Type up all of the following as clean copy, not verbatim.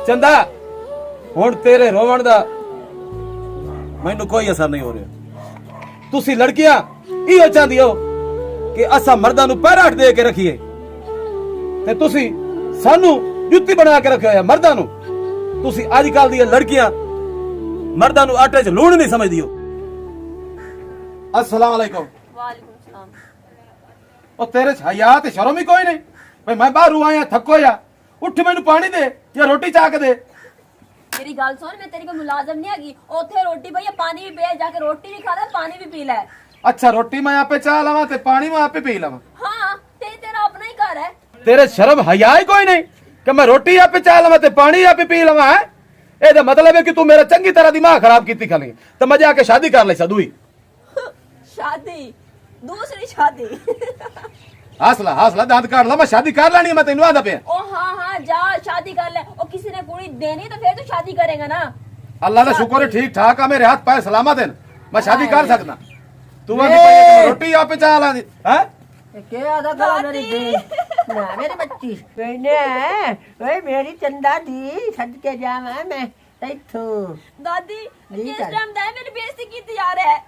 चंदा हुण तेरे रोवण दा मैनू कोई असर नहीं हो रहा। तुसी लड़कियां इहो चाहदी हो कि असा मर्दां नू पैर हट दे के रखिए ते तुसी सानू जुत्ती बना के रखियो है मर्दां नू। तुसी अजकल दी लड़कियां मर्दां नू आटे च लूण नहीं समझदी हो। अस्सलाम वालेकुम। वालेकुम सलाम। ओ तेरे च हया ते शर्म ही कोई नहीं भाई मैं बाहर आया थको या उठ मैनू पानी दे या रोटी चाह के दे। मेरी गल सुन, मैं तेरी कोई मुलाजम नहीं हैगी। ओथे रोटी भैया पानी भी पे, जाके रोटी भी खा ले पानी भी पी ले। अच्छा रोटी मैं आपे चाह लवा ते पानी मैं आपे पी लवा। हाँ तेरा अपना ही घर है। तेरे शर्म हया ही कोई नहीं कि मैं रोटी आपे चाह लवा ते पानी आपे पी लवा है। एदा मतलब है कि तू मेरा चंगी तरह दिमाग खराब कीती खली ते मैं जाके शादी कर ले सदुई। शादी दूसरी शादी हौसला हौसला दांत काट ला मैं शादी कर लेनी मैं तेनू आदा पे। ओ हाँ जा शादी कर ले। ओ किसी ने कुड़ी देनी तो फिर तो शादी करेगा ना। अल्लाह का शुक्र है ठीक ठाक है मेरे हाथ पैर सलामत है मैं शादी कर सकना। तू आंदी पई रोटी आपे चाह ला दी हैं क्या आधा गला मेरी दी ना मेरी बच्ची कहने ओए मेरी चंदा दी सदके जावा मैं इथों दादी जी किस कर। टाइम दा मेरी बेइज्जती कीती जा रहा है।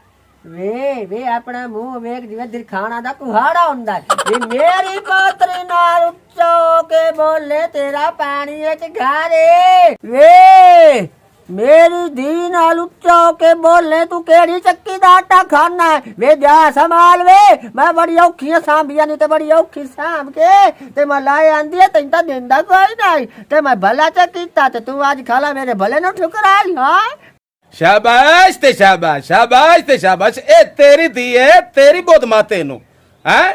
वे अपना मुंह वेख जिवें दिरखाना दा कुहाड़ा हुंदा वे मेरी पोतरी नाल उच्चा के बोले तेरा पानी विच घारे वे मेरी धी नाल उच्चा के बोले तू केड़ी चक्की दा आटा खाना है वे जा संभाल वे मैं बड़ी औखी सांभिया नहीं ते बड़ी औखी सांभ के ते मैं लाए आंदी है तैਨੂੰ ਤਾਂ ਦਿੰਦਾ ਕੋਈ नहीं ते मैं भला च कीता ते तू आज खाला मेरे भले नु ठुकरा ली हां। शाबाश ते शाबाश शाबाश ते शाबाश ए तेरी धी है तेरी बहुत माते नु हैं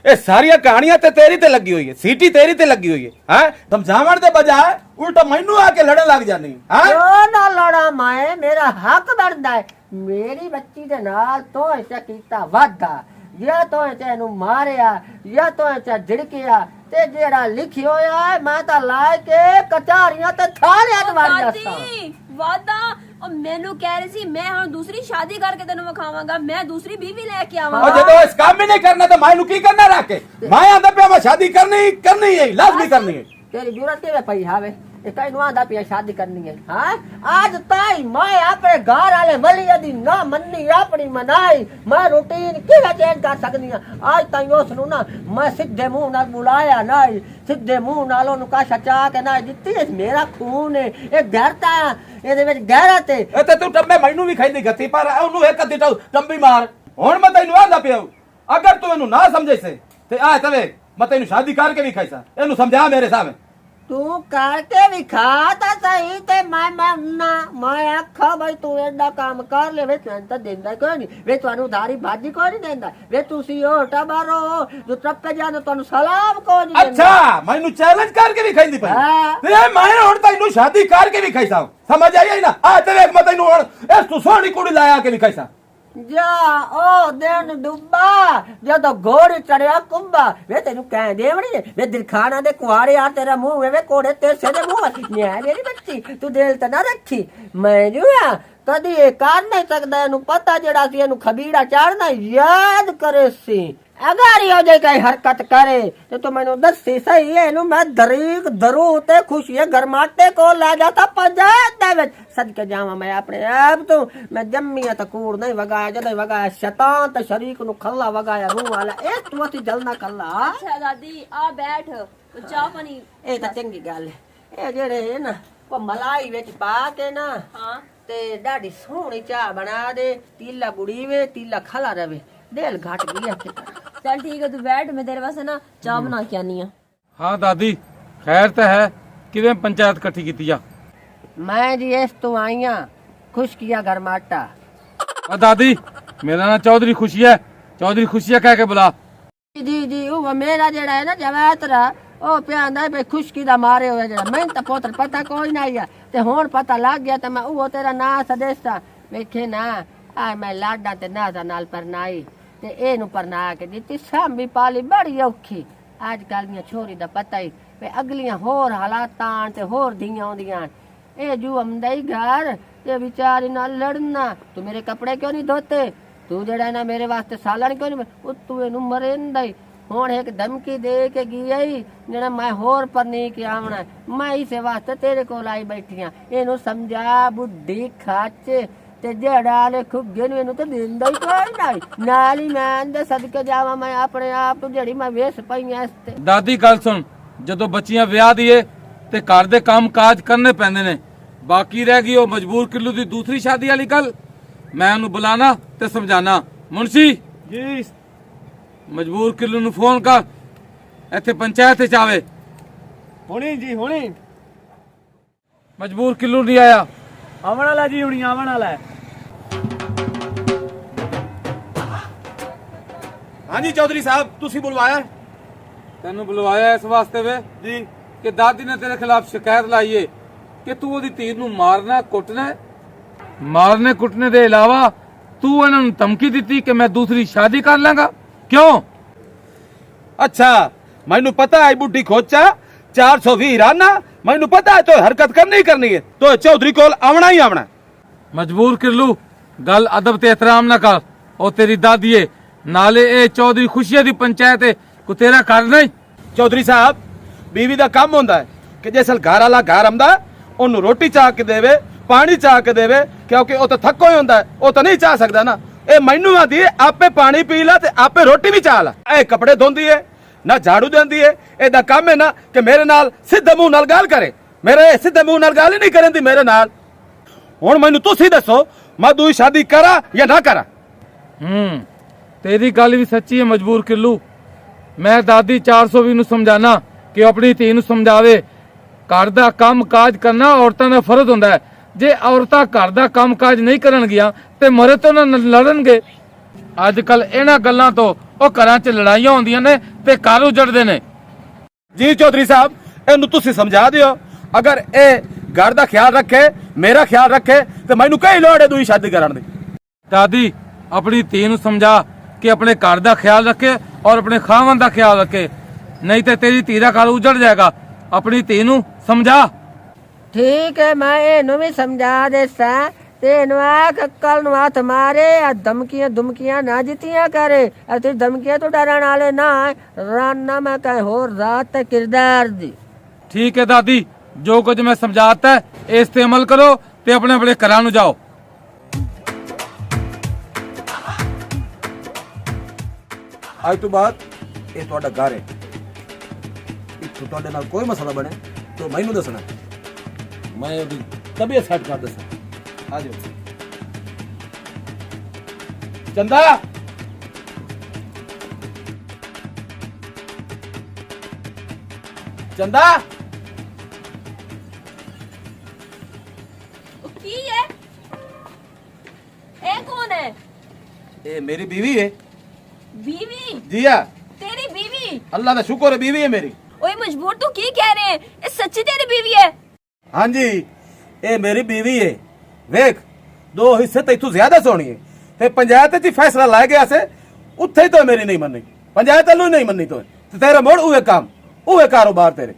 ए सारिया कहानियां ते तेरी ते लगी हुई है सीटी तेरी ते लगी हुई है हैं समझावण दे बजाय उल्टा मैनू आके लड़न लग जानी हैं। क्यों ना लड़ा मैं मेरा हक बनदा है मेरी बच्ची दे नाल तो ऐसा कीता वादा या तो तेनू मारिया या तो झिड़किया ते जेड़ा लिखी होया है मैं ता ला के कचारियां ते थालियां च वार दसा वादा और मैनू कह रही सी मैं हुण दूसरी शादी करके तेनू विखावांगा मैं दूसरी बीवी लेके और आवांगा। जदों इस काम ही नहीं करना तो मैनू की करना रख के मैं आंदा पे मैं शादी करनी करनी है लाजमी करनी है। तेरी जरूरत के पई हावे तैनू आंदा पिया शादी करनी है हाँ आज ताई मैं अपने घर वाले मलिया दी ना मन्नी अपनी मनाई मैं रूटीन किवें चेंज कर सकनी हां। आज ताई उस नु ना मैं सीधे मुंह नाल बुलाया नहीं सीधे मुंह नाल ओनु काशा चा के ना दित्ती मेरा खून है ए गैरता ਇਹਦੇ ਵਿੱਚ ਗਹਿਰਤ ਹੈ ए ते तू टम्बे मैनू भी खाईंदी गत्ती पर ओनू एक अद्धी टंबी मार हुण मैं तैनू आंदा पिया अगर तू इनू ना समझे से ते आ तवे मैं तैनू शादी करके भी खाईसा इनू समझा मेरे सामने तू करके भी खाता सही ते मैं आखा भाई तू एडा काम कर ले वे तो देंदा कोई नहीं वे तुहानू उधारी भाजी कोई नहीं देंदा वे तुसी ओ टबारो जो टप्पे जाने तुहानू सलाम कोई नहीं देंदा। अच्छा मैनू चैलेंज करके भी खाईंदी पई हाँ। ते मैं हुण तैनू शादी करके भी खाईसा समझ आई ना आ तवे मैं तैनू हुण इस तू सोहनी कुड़ी लाया के भी खाईसा जा ओ दिन डुब्बा जदों घोड़ी चढ़िया कुंभा वे तेनू कह देवनी वे दिलखाना दे कुहाड़े यार तेरा मुंह वे कोड़े तेरे दे मुंह न्याय मेरी बच्ची तू दिल ते ना रखी मैं जो आ कदी ये कर नहीं सकदा एनू पता जेड़ा सी एनू खबीड़ा चाड़ना याद करे सी अगर यो जे कई हरकत करे तो मैनू दसी सही है एनू मैं दरीक दरू ते खुशी गरमाटे को ला जाता पंजाब दे विच सदके जावां मैं अपने आप तो मैं जम्मी त कूड़ नहीं वगाया जदे वगाया शैतान ते शरीक नु खल्ला वगाया रूह वाला ए तू अति जलना कल्ला। अच्छा दादी आ बैठ चाह पानी ए त चंगी गल है ए जेड़े है ना वो मलाई विच पा के ना हाँ ते डाडी सोहनी चाह बना दे तीला बुड़ी वे तीला खला रवे दिल घट गया चल ठीक है तू बैठ मैं तेरे वास्ते ना चाह बना के आनी है। हाँ दादी खैर तो है किवें पंचायत इकट्ठी की जा मैं जी इस तू आई हां खुश किया गरमाटा दादी मेरा नाम चौधरी खुशी है चौधरी खुशिया कह के बुला जी वो मेरा जेड़ा है ना जवातरा ओ प्यांदा भाई खुशकी दा मारे हुए जेड़ा मैं तो पोतर पता कोई नहीं है ते हुण पता लग गया ते मैं वो तेरा नाम सदेसा वेखे ना आ मैं लाडा ते नाजा नाल परनाई ते एनू परना के दित्ती सामी पाली बड़ी औखी अजकल दियां छोरी दा पता ही वे अगलियां होर हालातां ते होर दियां आउंदियां ए जू अमदई घर ते बेचारी नाल लड़ना तू मेरे कपड़े क्यों नहीं धोते तू जेड़ा ना मेरे वास्ते सालन क्यों नहीं तू एनू मरेंदा ही ਹੁਣ ਇੱਕ ਧਮਕੀ ਦੇ ਕੇ ਗਈ ਜਿਹੜਾ ਮੈਂ ਹੋਰ ਪਰਨੀ ਕੇ ਆਵਣਾ ਮੈਂ ਇਸੇ ਵਾਸਤੇ ਤੇਰੇ ਕੋਲ ਆਈ ਬੈਠੀ ਆ ਇਹਨੂੰ ਸਮਝਾ ਬੁੱਢੀ ਖੱਚ ਤੇ ਜਿਹੜਾ ਲੈ ਖੁੱਗੇ ਨੂੰ ਇਹਨੂੰ ਤਾਂ ਦਿੰਦਾ ਹੀ ਕੋਈ ਨਹੀਂ ਨਾਲ ਹੀ ਮੈਂ ਦੇ ਸਦਕੇ ਜਾਵਾਂ ਮੈਂ ਆਪਣੇ ਆਪ ਤੋਂ ਜਿਹੜੀ ਮੈਂ ਵੇਸ ਪਈ ਐ ਇਸ ਤੇ ਦਾਦੀ ਗੱਲ ਸੁਣ, ਜਦੋਂ ਬੱਚੀਆਂ ਵਿਆਹ ਦੀਏ ਤੇ ਘਰ ਦੇ ਕੰਮ ਕਾਜ ਕਰਨੇ ਪੈਂਦੇ ਨੇ। ਬਾਕੀ ਰਹਿ ਗਈ ਉਹ ਮਜਬੂਰ ਕਿੱਲੂ ਦੀ ਦੂਸਰੀ ਸ਼ਾਦੀ ਵਾਲੀ ਗੱਲ, ਮੈਂ ਉਹਨੂੰ ਬੁਲਾਣਾ ਤੇ ਸਮਝਾਣਾ। ਮੁਨਸ਼ੀ ਜੀ ਮਜਬੂਰ ਕਿੱਲੂ ਨੂੰ ਫੋਨ ਕਰ, ਇੱਥੇ ਪੰਚਾਇਤ ਚ ਆਵੇ। ਹੁਣੀ ਜੀ ਹੁਣੀ ਮਜਬੂਰ ਕਿੱਲੂ ਨਹੀਂ ਆਇਆ। ਆਵਣ ਵਾਲਾ ਜੀ, ਹੁਣੀ ਆਵਣ ਵਾਲਾ ਹੈ। ਹਾਂਜੀ ਚੌਧਰੀ ਸਾਹਿਬ, ਤੁਸੀਂ ਬੁਲਵਾਇਆ? ਤੈਨੂੰ ਬੁਲਵਾਇਆ ਇਸ ਵਾਸਤੇ ਵੇ ਜੀ। ਕਿ ਦਾਦੀ ਨੇ ਤੇਰੇ ਖਿਲਾਫ ਸ਼ਿਕਾਇਤ ਲਾਈ ਏ ਕਿ ਤੂੰ ਉਹਦੀ ਧੀ ਨੂੰ ਮਾਰਨਾ ਕੁੱਟਣਾ ਹੈ। ਮਾਰਨੇ ਕੁੱਟਣੇ ਦੇ ਇਲਾਵਾ ਤੂੰ ਇਹਨਾਂ ਨੂੰ ਧਮਕੀ ਦਿੱਤੀ ਕਿ ਮੈਂ ਦੂਸਰੀ ਸ਼ਾਦੀ ਕਰ ਲਾਂਗਾ। ਕਿਉਂ? ਅੱਛਾ, ਮੈਨੂੰ ਪਤਾ ਹੈ ਬੁੱਢੀ ਖੋਚਾ 420 ਰਾਨਾ, ਮੈਨੂੰ ਪਤਾ ਹੈ ਤੋ ਹਰਕਤ ਕਰਨੀ ਹੀ ਕਰਨੀ ਹੈ, ਤੋ ਚੌਧਰੀ ਕੋਲ ਆਵਣਾ ਹੀ ਆਵਣਾ। ਮਜਬੂਰ ਕਿੱਲੂ ਗੱਲ ਅਦਬ ਤੇ ਇਤਰਾਮ ਨਾ ਕਰ, ਉਹ ਤੇਰੀ ਦਾਦੀ ਏ, ਨਾਲੇ ਇਹ ਚੌਧਰੀ ਖੁਸ਼ੀਆ ਦੀ ਪੰਚਾਇਤ ਏ, ਕੋ ਤੇਰਾ ਘਰ ਨਹੀਂ। ਚੌਧਰੀ ਸਾਹਿਬ, बीवी ਦਾ ਕੰਮ ਹੁੰਦਾ ਹੈ ਕਿ ਜੇ ਸਲ ਘਰ ਵਾਲਾ ਘਰ ਆਉਂਦਾ ਉਹਨੂੰ ਰੋਟੀ ਚਾਹ ਕੇ ਦੇਵੇ, ਪਾਣੀ ਚਾਹ ਕੇ ਦੇਵੇ, ਕਿਉਂਕਿ ਉਹ ਤਾਂ ਥੱਕੋ ਹੀ ਹੁੰਦਾ ਹੈ, ਉਹ ਤਾਂ ਨਹੀਂ ਚਾਹ ਸਕਦਾ ਨਾ। ਇਹ ਮੈਨੂੰ ਆਦੀ ਹੈ ਆਪੇ ਪਾਣੀ ਪੀ ਲਾ ਤੇ ਆਪੇ ਰੋਟੀ ਵੀ ਚਾਹ ਲਾ। ਇਹ ਕੱਪੜੇ ਧੋਂਦੀ ਹੈ ਨਾ ਝਾੜੂ ਦਿੰਦੀ ਹੈ, ਇਹਦਾ ਕੰਮ ਹੈ ਨਾ ਕਿ ਮੇਰੇ ਨਾਲ ਸਿੱਧੇ ਮੂੰਹ ਨਾਲ ਗੱਲ ਕਰੇ। ਮੇਰੇ ਸਿੱਧੇ ਮੂੰਹ ਨਾਲ ਗੱਲ ਹੀ ਨਹੀਂ ਕਰਨ ਦੀ ਮੇਰੇ ਨਾਲ। ਹੁਣ ਮੈਨੂੰ ਤੁਸੀਂ ਦੱਸੋ, ਮੈਂ ਦੂਜੀ ਸ਼ਾਦੀ ਕਰਾਂ ਜਾਂ ਨਾ ਕਰਾਂ? ਤੇਰੀ ਗੱਲ ਵੀ ਸੱਚੀ ਹੈ ਮਜਬੂਰ ਕਿੱਲੂ। ਮੈਂ ਦਾਦੀ 420 ਨੂੰ ਸਮਝਾਣਾ ਕਿ ਆਪਣੀ ਧੀ ਨੂੰ ਸਮਝਾਵੇ। ਘਰ ਦਾ ਕੰਮ ਕਾਜ ਕਰਨਾ ਔਰਤਾਂ ਦਾ ਫਰਜ਼ ਹੁੰਦਾ ਹੈ। ਜੇ ਔਰਤਾਂ ਘਰ ਦਾ ਕੰਮ ਕਾਜ ਨਹੀਂ ਕਰਨਗੀਆਂ ਤੇ ਮਰੇ ਤੋਂ ਨਾ ਲੜਨਗੇ। ਅੱਜ ਕੱਲ ਇਹਨਾਂ ਗੱਲਾਂ ਤੋਂ ਉਹ ਘਰਾਂ 'ਚ ਲੜਾਈਆਂ ਹੁੰਦੀਆਂ ਨੇ ਤੇ ਘਰ ਉਜੜਦੇ ਨੇ। ਜੀ ਚੌਧਰੀ ਸਾਹਿਬ, ਇਹਨੂੰ ਤੁਸੀਂ ਸਮਝਾ ਦਿਓ। ਅਗਰ ਇਹ ਘਰ ਦਾ ਖਿਆਲ ਰੱਖੇ, ਮੇਰਾ ਖਿਆਲ ਰੱਖੇ, ਤੇ ਮੈਨੂੰ ਕਈ ਲੋੜ ਹੈ ਦੂਜੀ ਸ਼ਾਦੀ ਕਰਨ ਦੀ। ਦਾਦੀ ਆਪਣੀ ਧੀ ਨੂੰ ਸਮਝਾ ਕਿ ਆਪਣੇ ਘਰ ਦਾ ਖਿਆਲ ਰੱਖੇ ਔਰ ਆਪਣੇ ਖਾਵਨ ਦਾ ਖਿਆਲ ਰੱਖੇ, ਨਹੀਂ ਤੇ ਤੇਰੀ ਧੀ ਦਾ ਘਰ ਉਜੜ ਜਾਏਗਾ। ਆਪਣੀ ਧੀ ਨੂੰ ਸਮਝਾ। ਠੀਕ ਹੈ, ਮੈਂ ਇਹਨੂੰ ਵੀ ਸਮਝਾ ਦੇਸਾਂ ਤੇ ਇਹਨੂੰ ਆਖ ਕੱਲ ਨੂੰ ਹੱਥ ਮਾਰੇ ਆ ਧਮਕੀਆਂ ਧਮਕੀਆਂ ਨਾ ਜਿੱਤੀਆਂ ਕਰੇ। ਅਤੇ ਧਮਕੀਆਂ ਤੋਂ ਡਰਨ ਵਾਲੇ ਨਾ ਰਾਨਾ ਮੈਂ ਕਹੇ ਹੋਰ ਰਾਤ ਤੇ ਕਿਰਦਾਰ ਦੀ। ਠੀਕ ਹੈ ਦਾਦੀ, ਜੋ ਕੁਝ ਮੈਂ ਸਮਝਾਤਾ ਹੈ ਇਸ ਤੇ ਅਮਲ ਕਰੋ ਤੇ ਆਪਣੇ ਆਪਣੇ ਘਰਾਂ ਨੂੰ ਜਾਓ। ਅੱਜ ਤੋਂ ਬਾਅਦ ਇਹ ਤੁਹਾਡਾ ਘਰ ਹੈ। ਇੱਥੋਂ ਤੁਹਾਡੇ ਨਾਲ ਕੋਈ ਮਸਲਾ ਬਣੇ ਤਾਂ ਮੈਨੂੰ ਦੱਸਣਾ, ਮੈਂ ਉਹਦੀ ਤਬੀਅਤ ਸੈੱਟ ਕਰ ਦੱਸਾਂ। ਆ ਜਾਓ ਚੰਦਾ। ਚੰਦਾ, की है? ए कौन है? ਇਹ ਮੇਰੀ बीवी है। बीवी? जी हाँ, तेरी बीवी? अल्लाह का शुक्र है बीवी है मेरी। ओए मजबूर तू की कह रहे हैं? ये सच्ची तेरी बीवी है? हाँ जी, ये मेरी बीवी है। देख, 2 हिस्से तो इतू ज्यादा सोनी है ते पंचायत च फैसला लाया गया से उत्थे तो मेरी नहीं मननी, पंचायत वालों नहीं मननी। तो तेरा मोड़ उहे काम उहे कारोबार तेरे।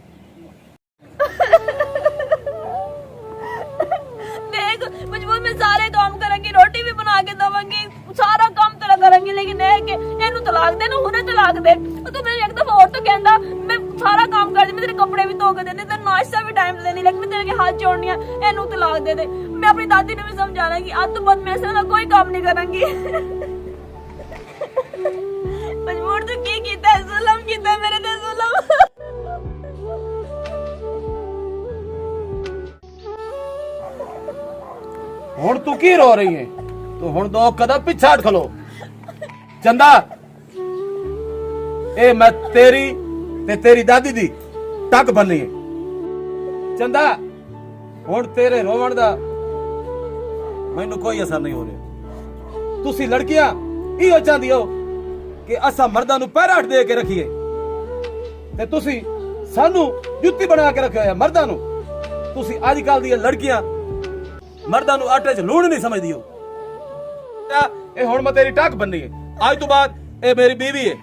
देख मजबूर मैं सारे काम करूंगी, रोटी भी बना के दवांगी, सारा काम तेरा करूंगी, लेकिन है कि ਇਹਨੂੰ ਤਲਾਕ ਦੇ ਨਾ, ਹੁਣੇ ਤਲਾਕ ਦੇ। ਤੂੰ ਮੈਨੂੰ ਇੱਕ ਦਫਾ ਹੋਰ ਤਾਂ ਕਹਿੰਦਾ ਮੈਂ ਸਾਰਾ ਕੰਮ ਕਰਦੀ, ਮੈਂ ਤੇਰੇ ਕੱਪੜੇ ਵੀ ਧੋ ਕੇ ਦੇਣੇ, ਤੇ ਨਾਸ਼ਤਾ ਵੀ ਟਾਈਮ ਤੇ ਦੇਣੀ, ਲੇਕਿਨ ਮੈਂ ਤੇਰੇ ਅੱਗੇ ਹੱਥ ਜੋੜਨੀ ਆ, ਇਹਨੂੰ ਤਲਾਕ ਦੇ ਦੇ। ਮੈਂ ਆਪਣੀ ਦਾਦੀ ਨੂੰ ਵੀ ਸਮਝਾਣਾ ਕਿ ਅੱਜ ਤੋਂ ਬਾਅਦ ਮੈਂ ਇਸ ਤਰ੍ਹਾਂ ਕੋਈ ਕੰਮ ਨਹੀਂ ਕਰਾਂਗੀ। ਮਜਬੂਰ ਤੂੰ ਕੀ ਕੀਤਾ? ਜ਼ੁਲਮ ਕੀਤਾ ਮੇਰੇ ਤੇ, ਜ਼ੁਲਮ। ਹੁਣ ਤੂੰ ਕੀ ਰੋ ਰਹੀ ਹੈ? ਤੂੰ ਹੁਣ 2 ਕਦਮ ਪਿੱਛੇ ਹਟ ਖਲੋ। ਚੰਦਾ, ਇਹ ਮੈਂ ਤੇਰੀ ਤੇ ਤੇਰੀ ਦਾਦੀ ਦੀ ਟੱਕ ਬੰਨੀ ਹੈ। ਚੰਦਾ, ਹੁਣ ਤੇਰੇ ਰੋਵਣ ਦਾ ਮੈਨੂੰ ਕੋਈ ਅਸਰ ਨਹੀਂ ਹੋ ਰਿਹਾ। ਤੁਸੀਂ ਲੜਕੀਆਂ ਇਹੋ ਚਾਹੁੰਦੀ ਹੋ ਕਿ ਅਸਾਂ ਮਰਦਾਂ ਨੂੰ ਪਹਿਰਾ ਹਟ ਦੇ ਕੇ ਰੱਖੀਏ, ਤੇ ਤੁਸੀਂ ਸਾਨੂੰ ਜੁੱਤੀ ਬਣਾ ਕੇ ਰੱਖਿਆ ਹੋਇਆ ਮਰਦਾਂ ਨੂੰ। ਤੁਸੀਂ ਅੱਜ ਕੱਲ ਦੀਆਂ ਲੜਕੀਆਂ ਮਰਦਾਂ ਨੂੰ ਆਟੇ 'ਚ ਲੂਣ ਨਹੀਂ ਸਮਝਦੀ ਹੋ। ਇਹ ਹੁਣ ਮੈਂ ਤੇਰੀ ਟੱਕ ਬੰਨੀ ਹੈ। ਅੱਜ ਤੋਂ ਬਾਅਦ ਇਹ ਮੇਰੀ बीवी है।